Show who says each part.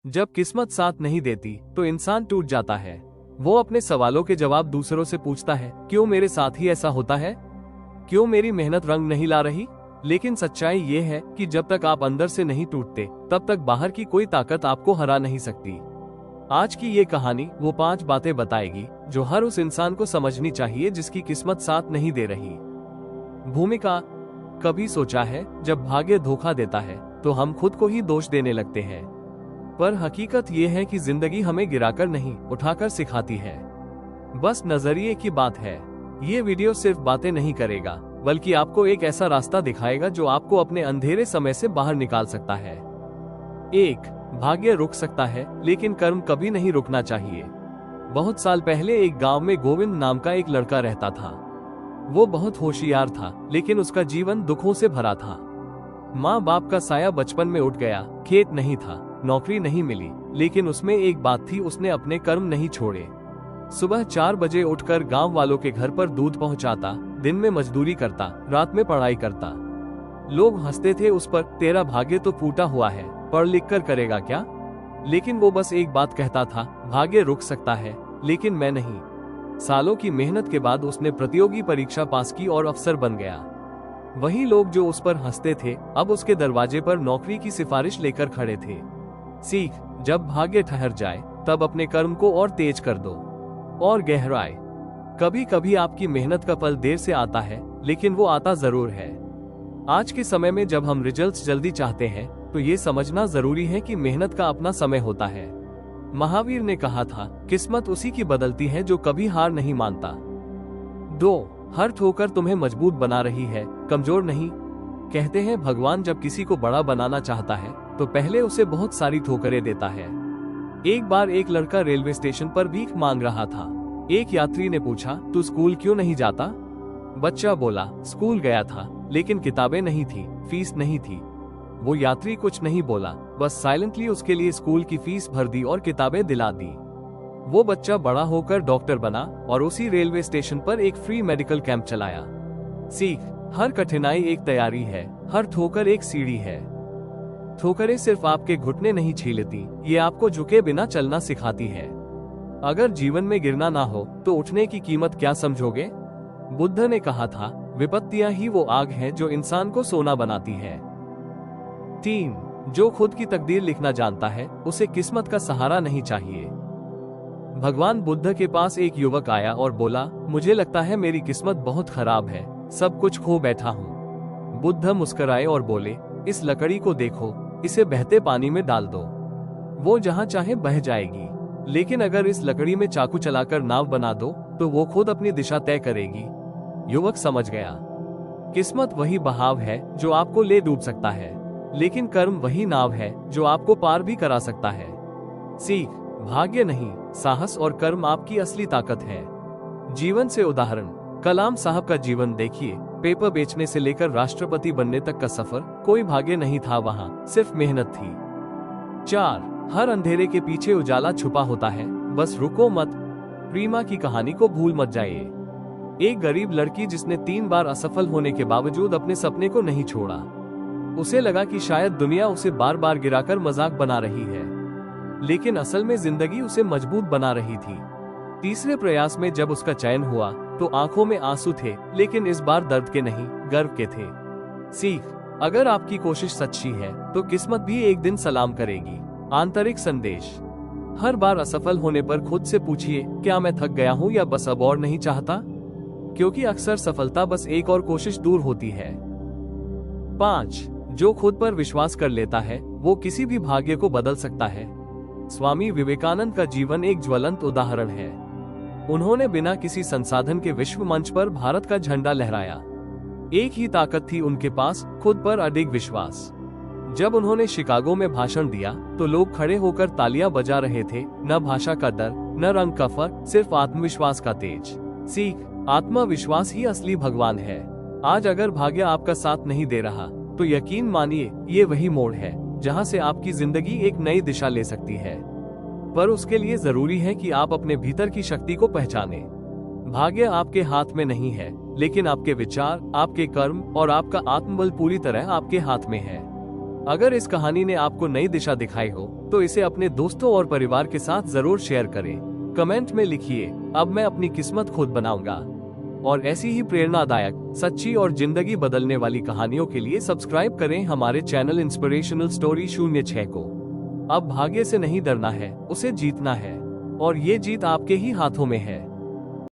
Speaker 1: जब किस्मत साथ नहीं देती तो इंसान टूट जाता है। वो अपने सवालों के जवाब दूसरों से पूछता है, क्यों मेरे साथ ही ऐसा होता है, क्यों मेरी मेहनत रंग नहीं ला रही। लेकिन सच्चाई ये है कि जब तक आप अंदर से नहीं टूटते तब तक बाहर की कोई ताकत आपको हरा नहीं सकती। आज की ये कहानी वो 5 बातें बताएगी जो हर उस इंसान को समझनी चाहिए जिसकी किस्मत साथ नहीं दे रही। भूमिका। कभी सोचा है जब भाग्य धोखा देता है तो हम खुद को ही दोष देने लगते हैं, पर हकीकत ये है कि जिंदगी हमें गिराकर नहीं उठाकर सिखाती है। बस नजरिए की बात है। ये वीडियो सिर्फ बातें नहीं करेगा बल्कि आपको एक ऐसा रास्ता दिखाएगा जो आपको अपने अंधेरे समय से बाहर निकाल सकता है। 1. भाग्य रुक सकता है लेकिन कर्म कभी नहीं रुकना चाहिए। बहुत साल पहले एक गांव में गोविंद नाम का एक लड़का रहता था। वो बहुत होशियार था लेकिन उसका जीवन दुखों से भरा था। माँ बाप का साया बचपन में उठ गया, खेत नहीं था, नौकरी नहीं मिली, लेकिन उसमें एक बात थी, उसने अपने कर्म नहीं छोड़े। सुबह 4 बजे उठकर गांव वालों के घर पर दूध पहुंचाता, दिन में मजदूरी करता, रात में पढ़ाई करता। लोग हंसते थे उस पर, तेरा भाग्य तो फूटा हुआ है, पढ़ लिख कर करेगा क्या। लेकिन वो बस एक बात कहता था, भाग्य रुक सकता है लेकिन मैं नहीं। सालों की मेहनत के बाद उसने प्रतियोगी परीक्षा पास की और अफसर बन गया। वही लोग जो उस पर हंसते थे अब उसके दरवाजे पर नौकरी की सिफारिश लेकर खड़े थे। सीख, जब भाग्य ठहर जाए तब अपने कर्म को और तेज कर दो और गहराए। कभी कभी आपकी मेहनत का फल देर से आता है लेकिन वो आता जरूर है। आज के समय में जब हम रिजल्ट्स जल्दी चाहते हैं तो ये समझना जरूरी है कि मेहनत का अपना समय होता है। महावीर ने कहा था, किस्मत उसी की बदलती है जो कभी हार नहीं मानता। 2. हर ठोकर तुम्हें मजबूत बना रही है, कमजोर नहीं। कहते हैं भगवान जब किसी को बड़ा बनाना चाहता है तो पहले उसे बहुत सारी ठोकरें देता है। एक बार एक लड़का रेलवे स्टेशन पर भीख मांग रहा था। एक यात्री ने पूछा, तू स्कूल क्यों नहीं जाता। बच्चा बोला, स्कूल गया था लेकिन किताबें नहीं थी, फीस नहीं थी। वो यात्री कुछ नहीं बोला, बस साइलेंटली उसके लिए स्कूल की फीस भर दी और किताबें दिला दी। वो बच्चा बड़ा होकर डॉक्टर बना और उसी रेलवे स्टेशन पर एक फ्री मेडिकल कैंप चलाया। सीख, हर कठिनाई एक तैयारी है, हर ठोकर एक सीढ़ी है। ठोकरें सिर्फ आपके घुटने नहीं छीलती, ये आपको झुके बिना चलना सिखाती है। अगर जीवन में गिरना ना हो तो उठने की कीमत क्या समझोगे। बुद्ध ने कहा था, विपत्तियां ही वो आग है जो इंसान को सोना बनाती है। 3. जो खुद की तकदीर लिखना जानता है उसे किस्मत का सहारा नहीं चाहिए। भगवान बुद्ध के पास एक युवक आया और बोला, मुझे लगता है मेरी किस्मत बहुत खराब है, सब कुछ खो बैठा हूँ। बुद्ध मुस्कुराए और बोले, इस लकड़ी को देखो, इसे बहते पानी में डाल दो, वो जहाँ चाहे बह जाएगी। लेकिन अगर इस लकड़ी में चाकू चलाकर नाव बना दो तो वो खुद अपनी दिशा तय करेगी। युवक समझ गया, किस्मत वही बहाव है जो आपको ले डूब सकता है, लेकिन कर्म वही नाव है जो आपको पार भी करा सकता है। सीख, भाग्य नहीं, साहस और कर्म आपकी असली ताकत है। जीवन से उदाहरण, कलाम साहब का जीवन देखिए, पेपर बेचने से लेकर राष्ट्रपति बनने तक का सफर, कोई भाग्य नहीं था वहाँ, सिर्फ मेहनत थी। 4. हर अंधेरे के पीछे उजाला छुपा होता है, बस रुको मत। प्रीमा की कहानी को भूल मत जाइए। एक गरीब लड़की जिसने 3 बार असफल होने के बावजूद अपने सपने को नहीं छोड़ा। उसे लगा कि शायद दुनिया उसे बार बार गिराकर मजाक बना रही है, लेकिन असल में जिंदगी उसे मजबूत बना रही थी। तीसरे प्रयास में जब उसका चयन हुआ तो आंखों में आंसू थे, लेकिन इस बार दर्द के नहीं, गर्व के थे। सीख, अगर आपकी कोशिश सच्ची है तो किस्मत भी एक दिन सलाम करेगी। आंतरिक संदेश, हर बार असफल होने पर खुद से पूछिए, क्या मैं थक गया हूँ या बस अब और नहीं चाहता, क्योंकि अक्सर सफलता बस एक और कोशिश दूर होती है। 5. जो खुद पर विश्वास कर लेता है वो किसी भी भाग्य को बदल सकता है। स्वामी विवेकानंद का जीवन एक ज्वलंत उदाहरण है। उन्होंने बिना किसी संसाधन के विश्व मंच पर भारत का झंडा लहराया। एक ही ताकत थी उनके पास, खुद पर अडिग विश्वास। जब उन्होंने शिकागो में भाषण दिया तो लोग खड़े होकर तालियां बजा रहे थे। न भाषा का डर, न रंग का फर्क, सिर्फ आत्मविश्वास का तेज। सीख, आत्मविश्वास ही असली भगवान है। आज अगर भाग्य आपका साथ नहीं दे रहा तो यकीन मानिए ये वही मोड़ है जहां से आपकी जिंदगी एक नई दिशा ले सकती है। पर उसके लिए जरूरी है कि आप अपने भीतर की शक्ति को पहचानें। भाग्य आपके हाथ में नहीं है, लेकिन आपके विचार, आपके कर्म और आपका आत्मबल पूरी तरह आपके हाथ में है। अगर इस कहानी ने आपको नई दिशा दिखाई हो तो इसे अपने दोस्तों और परिवार के साथ जरूर शेयर करें। कमेंट में लिखिए, अब मैं अपनी किस्मत खुद बनाऊंगा। और ऐसी ही प्रेरणादायक, सच्ची और जिंदगी बदलने वाली कहानियों के लिए सब्सक्राइब करें हमारे चैनल इंस्पिरेशनल स्टोरी 06 को। अब भाग्य से नहीं डरना है, उसे जीतना है। और ये जीत आपके ही हाथों में है।